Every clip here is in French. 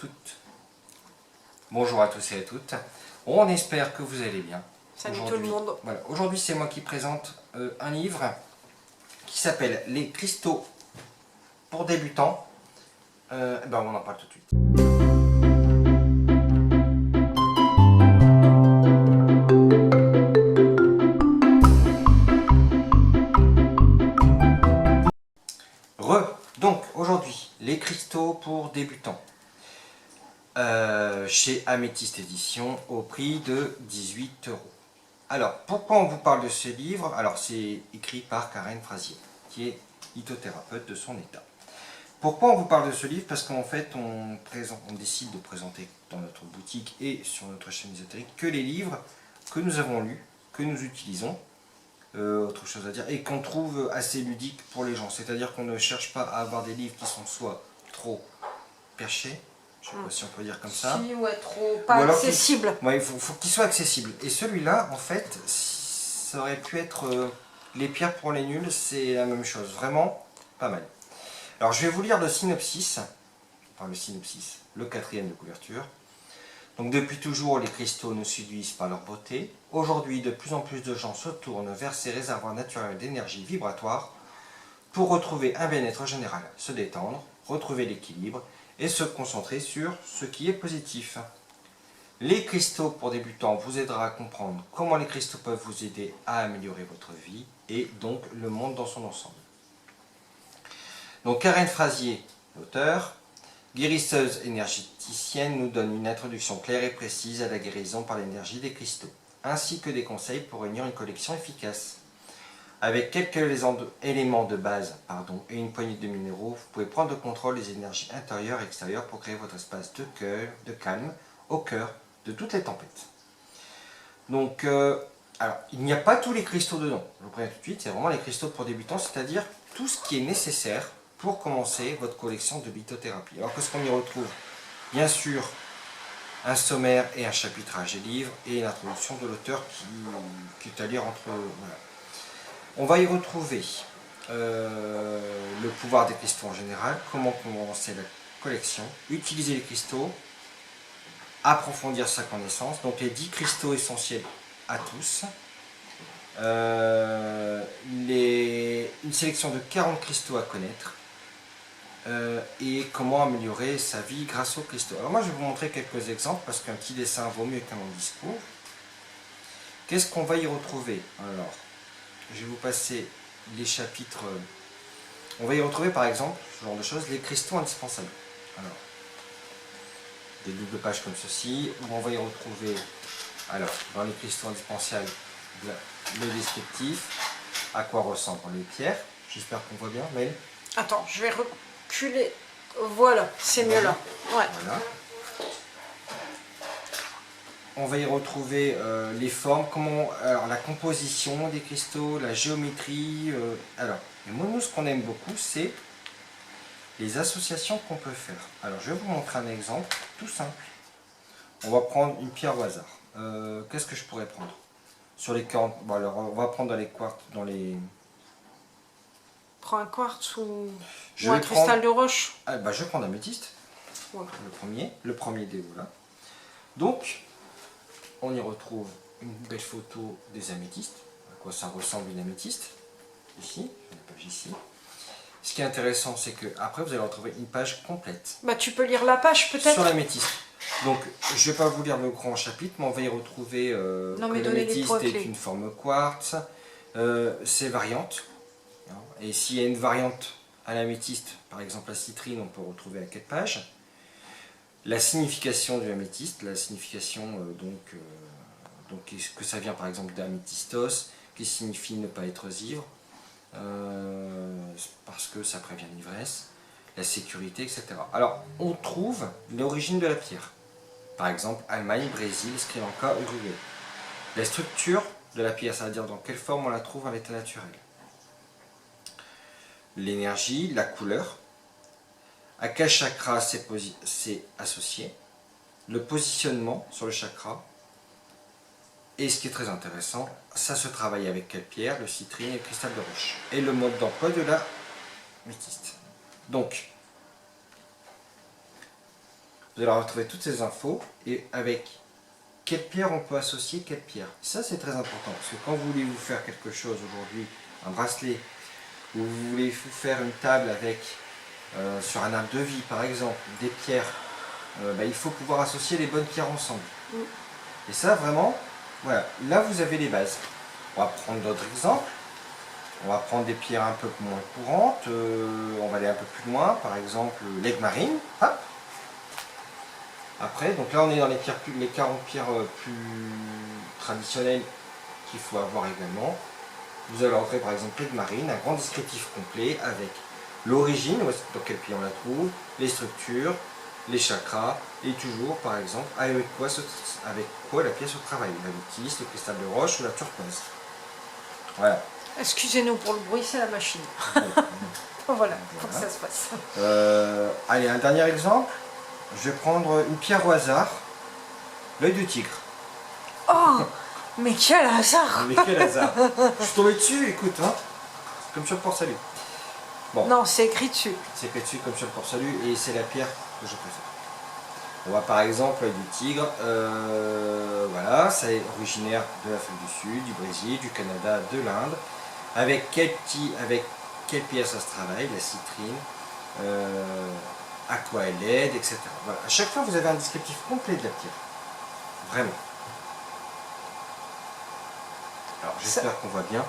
toutes. Bonjour à tous et à toutes. On espère que vous allez bien. Salut tout le monde. Voilà. Aujourd'hui, c'est moi qui présente un livre qui s'appelle Les cristaux pour débutants. On en parle tout de suite. Donc, aujourd'hui, les cristaux pour débutants. Chez Améthyste Édition au prix de 18 €. Alors, pourquoi on vous parle de ce livre? Alors, c'est écrit par Karen Frazier, qui est lithothérapeute de son état. Pourquoi on vous parle de ce livre? Parce qu'en fait, on décide de présenter dans notre boutique et sur notre chaîne ésotérique que les livres que nous avons lus, que nous utilisons, autre chose à dire, et qu'on trouve assez ludique pour les gens. C'est-à-dire qu'on ne cherche pas à avoir des livres qui sont soit trop perchés, je ne sais pas si on peut dire comme ça. Si, ouais, trop pas accessible. Il faut qu'il soit accessible. Et celui-là, en fait, ça aurait pu être les pierres pour les nuls, c'est la même chose. Vraiment, pas mal. Alors, je vais vous lire le synopsis. Enfin, le 4e de couverture. Donc, depuis toujours, les cristaux nous séduisent par leur beauté. Aujourd'hui, de plus en plus de gens se tournent vers ces réservoirs naturels d'énergie vibratoire pour retrouver un bien-être général, se détendre, retrouver l'équilibre et se concentrer sur ce qui est positif. Les cristaux pour débutants vous aidera à comprendre comment les cristaux peuvent vous aider à améliorer votre vie et donc le monde dans son ensemble. Donc Karen Frazier, l'auteur, guérisseuse énergéticienne, nous donne une introduction claire et précise à la guérison par l'énergie des cristaux, ainsi que des conseils pour réunir une collection efficace. Avec quelques éléments de base et une poignée de minéraux, vous pouvez prendre le contrôle des énergies intérieures et extérieures pour créer votre espace de calme au cœur de toutes les tempêtes. Donc, alors, il n'y a pas tous les cristaux dedans, je vous préviens tout de suite, c'est vraiment les cristaux pour débutants, c'est-à-dire tout ce qui est nécessaire pour commencer votre collection de lithothérapie. Alors, qu'est-ce qu'on y retrouve? Bien sûr, un sommaire et un chapitrage des livres et l'introduction de l'auteur qui est à lire entre... Voilà. On va y retrouver le pouvoir des cristaux en général, comment commencer la collection, utiliser les cristaux, approfondir sa connaissance, donc les 10 cristaux essentiels à tous, une sélection de 40 cristaux à connaître, et comment améliorer sa vie grâce aux cristaux. Alors moi je vais vous montrer quelques exemples, parce qu'un petit dessin vaut mieux qu'un long discours. Qu'est-ce qu'on va y retrouver? Alors, je vais vous passer les chapitres. On va y retrouver par exemple, ce genre de choses, les cristaux indispensables. Alors, des doubles pages comme ceci, où on va y retrouver, alors, dans les cristaux indispensables, le descriptif, à quoi ressemblent les pierres. J'espère qu'on voit bien, mais... Attends, je vais reculer. Voilà, c'est mieux là. Ouais. Voilà. On va y retrouver les formes, alors la composition des cristaux, la géométrie. Et moi, nous, ce qu'on aime beaucoup, c'est les associations qu'on peut faire. Alors, je vais vous montrer un exemple tout simple. On va prendre une pierre au hasard. Qu'est-ce que je pourrais prendre? Sur les 40. Bon, alors, on va prendre dans les quartz, dans les... Prends un quartz ou un cristal de roche. Je vais prendre l'améthyste. Ouais. Le premier des voilà. Donc, on y retrouve une belle photo des améthystes, à quoi ça ressemble une améthyste, ici, la page ici. Ce qui est intéressant, c'est que après vous allez retrouver une page complète. Tu peux lire la page peut-être? Sur l'améthyste. Donc, je ne vais pas vous lire le grand chapitre, mais on va y retrouver que l'améthyste est une forme quartz, ses variantes. Et s'il y a une variante à l'améthyste, par exemple la citrine, on peut retrouver à quelle page? La signification de l'améthyste, la signification que ça vient par exemple d'améthystos, qui signifie ne pas être ivre, parce que ça prévient l'ivresse, la sécurité, etc. Alors, on trouve l'origine de la pierre. Par exemple, Allemagne, Brésil, Sri Lanka, Uruguay. La structure de la pierre, c'est-à-dire dans quelle forme on la trouve à l'état naturel. L'énergie, la couleur, à quel chakra c'est associé, le positionnement sur le chakra, et ce qui est très intéressant, ça se travaille avec quelle pierre, le citrine et le cristal de roche, et le mode d'emploi de la améthyste. Donc, vous allez retrouver toutes ces infos et avec quelle pierre on peut associer quelle pierre. Ça c'est très important parce que quand vous voulez vous faire quelque chose aujourd'hui, un bracelet, ou vous voulez vous faire une table avec sur un arbre de vie par exemple, des pierres, il faut pouvoir associer les bonnes pierres ensemble. Et ça vraiment, voilà, là vous avez les bases. On va prendre d'autres exemples. On va prendre des pierres un peu moins courantes, on va aller un peu plus loin, par exemple l'aigle marine. Hop. Après, donc là on est dans les 40 pierres plus traditionnelles qu'il faut avoir également. Vous allez rentrer par exemple l'aigle marine, un grand descriptif complet avec l'origine, dans quel pays on la trouve, les structures, les chakras, et toujours par exemple avec quoi la pièce se travaille, l'améthyste, le cristal de roche ou la turquoise. Voilà. Excusez-nous pour le bruit, c'est la machine. Voilà, faut que ça se passe. Allez, un dernier exemple. Je vais prendre une pierre au hasard, l'œil du tigre. Oh, mais quel hasard! Mais quel hasard! Je suis tombé dessus, écoute, hein, comme sur le port-salut. Bon. Non, c'est écrit dessus. C'est écrit dessus comme sur le port-salut et c'est la pierre que je préfère. On voit par exemple l'œil du tigre, voilà, c'est originaire de l'Afrique du Sud, du Brésil, du Canada, de l'Inde. Avec quelle pierre ça se travaille, la citrine, à quoi elle aide, etc. Voilà. À chaque fois, vous avez un descriptif complet de la pierre. Vraiment. Alors, j'espère qu'on voit bien.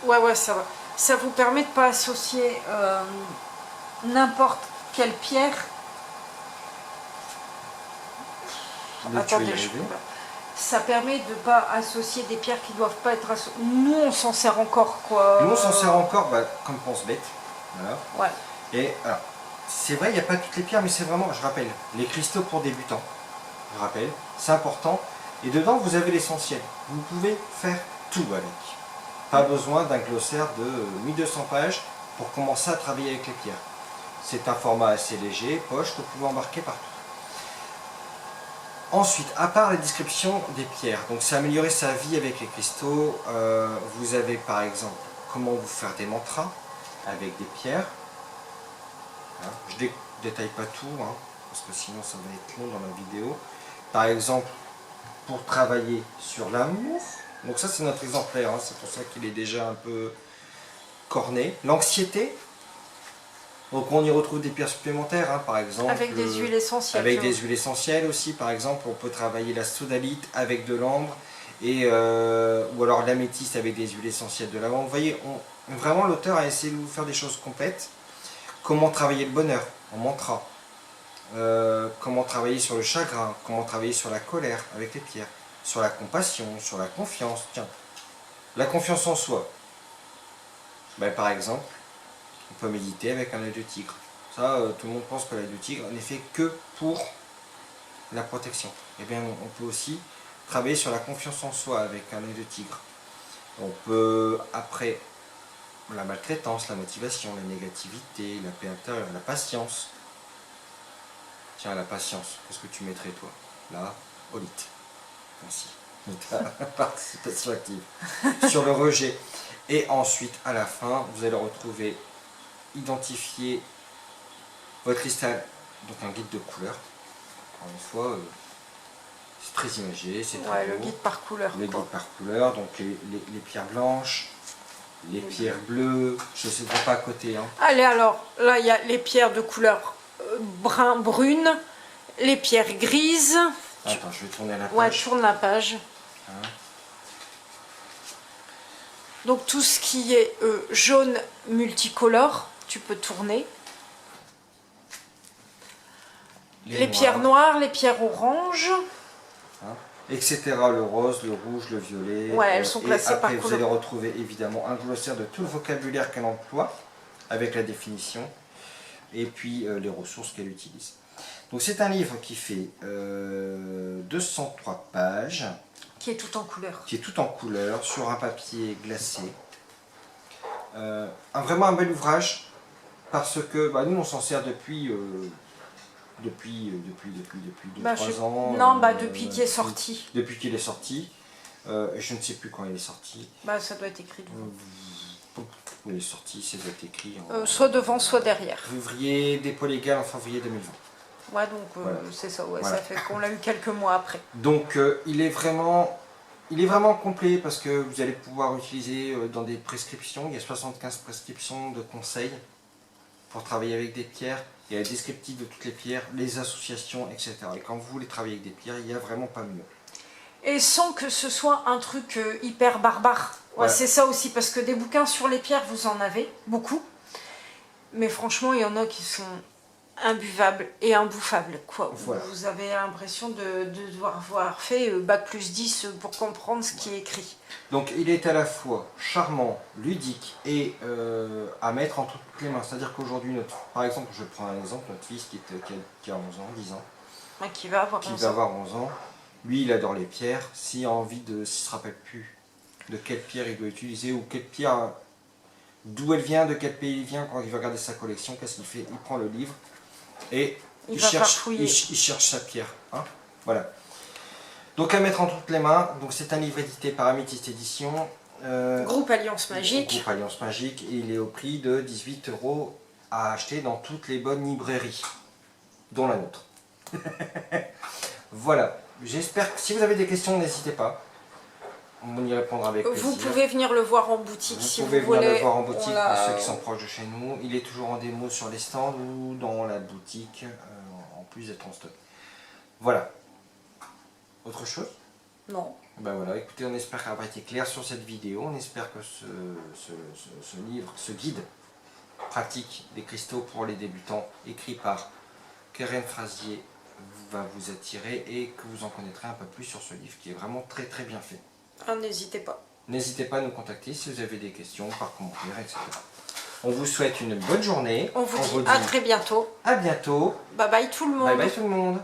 Ouais, ça va. Ça vous permet de ne pas associer n'importe quelle pierre. Attendez, ça permet de ne pas associer des pierres qui ne doivent pas être associées. Nous, on s'en sert encore, quoi. Nous, on s'en sert encore comme pense-bête. Voilà. Ouais. Et alors, c'est vrai, il n'y a pas toutes les pierres, mais c'est vraiment, je rappelle, les cristaux pour débutants. Je rappelle, c'est important. Et dedans, vous avez l'essentiel. Vous pouvez faire tout avec. Pas besoin d'un glossaire de 1200 pages pour commencer à travailler avec les pierres. C'est un format assez léger, poche, que vous pouvez embarquer partout. Ensuite, à part la description des pierres, donc c'est améliorer sa vie avec les cristaux, vous avez par exemple comment vous faire des mantras avec des pierres. Hein, je ne détaille pas tout, hein, parce que sinon ça va être long dans la vidéo. Par exemple, pour travailler sur l'amour, donc ça c'est notre exemplaire, hein, c'est pour ça qu'il est déjà un peu corné. L'anxiété, donc on y retrouve des pierres supplémentaires, hein, par exemple. Avec des huiles essentielles. Avec des huiles essentielles aussi, par exemple, on peut travailler la sodalite avec de l'ambre, ou alors l'améthyste avec des huiles essentielles de lavande. Vous voyez, vraiment l'auteur a essayé de vous faire des choses complètes. Comment travailler le bonheur en mantra, comment travailler sur le chagrin, comment travailler sur la colère avec les pierres, sur la compassion, sur la confiance. Tiens, la confiance en soi. Ben, par exemple, on peut méditer avec un œil de tigre. Ça, tout le monde pense que l'œil de tigre n'est fait que pour la protection. Eh bien, on peut aussi travailler sur la confiance en soi avec un œil de tigre. On peut, après, la maltraitance, la motivation, la négativité, la paix intérieure, la patience. Tiens, la patience, qu'est-ce que tu mettrais toi? Là, olite. Merci. Participation active. Sur le rejet. Et ensuite, à la fin, vous allez retrouver, identifier votre cristal, donc un guide de couleur. Encore une fois, c'est très imagé, c'est très beau. Le guide par couleur. Le guide par couleur, donc les pierres blanches, les pierres bleues, je ne sais pas à côté. Hein. Allez, alors, là, il y a les pierres de couleur brune, les pierres grises. Attends, je vais tourner la page. Ouais, tourne la page. Hein. Donc, tout ce qui est jaune multicolore, tu peux tourner. Les pierres noires, les pierres oranges. Hein, etc. Le rose, le rouge, le violet. Ouais, elles sont classées par couleur. Vous allez retrouver évidemment un glossaire de tout le vocabulaire qu'elle emploie, avec la définition, et puis les ressources qu'elle utilise. Donc c'est un livre qui fait 203 pages. Qui est tout en couleur. Qui est tout en couleur, sur un papier glacé. Vraiment un bel ouvrage, parce que nous on s'en sert depuis 2-3 ans. Non, depuis qu'il est sorti. Depuis qu'il est sorti. Je ne sais plus quand il est sorti. Ça doit être écrit devant. Il est sorti, ça doit être écrit soit devant, soit derrière. Février, dépôt légal en février 2020. Ouais, donc Voilà. c'est ça, ouais, Voilà. ça fait qu'on l'a eu quelques mois après. Donc il est vraiment complet parce que vous allez pouvoir utiliser dans des prescriptions. Il y a 75 prescriptions de conseils pour travailler avec des pierres. Il y a le descriptif de toutes les pierres, les associations, etc. Et quand vous voulez travailler avec des pierres, il n'y a vraiment pas mieux. Et sans que ce soit un truc hyper barbare. Ouais, Voilà. c'est ça aussi, parce que des bouquins sur les pierres, vous en avez beaucoup. Mais franchement, il y en a qui sont imbuvables et imbouffables, quoi. Voilà. Vous avez l'impression de devoir avoir fait bac+10 pour comprendre ce qui est écrit. Donc il est à la fois charmant, ludique et à mettre entre toutes les mains. C'est-à-dire qu'aujourd'hui, par exemple, je prends un exemple, notre fils qui a 11 ans, 10 ans, Ouais, qui va avoir qui 11 va ans. avoir 11 ans, lui il adore les pierres. S'il se rappelle plus de quelle pierre il doit utiliser ou quelle pierre, d'où elle vient, de quel pays il vient, quand il va regarder sa collection, qu'est-ce qu'il fait? Il prend le livre et Il va farfouiller. il cherche sa pierre. Hein, voilà. Donc à mettre entre toutes les mains. Donc c'est un livre édité par Améthyste Édition. Groupe Alliance Magique. Groupe Alliance Magique. Et il est au prix de 18 € à acheter dans toutes les bonnes librairies, dont la nôtre. Voilà. J'espère que si vous avez des questions, n'hésitez pas. On y répondra avec plaisir. Vous pouvez venir le voir en boutique si vous pouvez venir voulez. le voir en boutique pour ceux qui sont proches de chez nous. Il est toujours en démo sur les stands ou dans la boutique, en plus d'être en stock. Voilà. Autre chose? Non. Ben voilà, écoutez, on espère qu'elle a été clair sur cette vidéo. On espère que ce livre, ce guide pratique des cristaux pour les débutants, écrit par Keren Frazier, va vous attirer et que vous en connaîtrez un peu plus sur ce livre qui est vraiment très très bien fait. Ah, n'hésitez pas. N'hésitez pas à nous contacter si vous avez des questions, par commentaire, etc. On vous souhaite une bonne journée. On vous dit à très bientôt. À bientôt. Bye bye tout le monde. Bye bye tout le monde.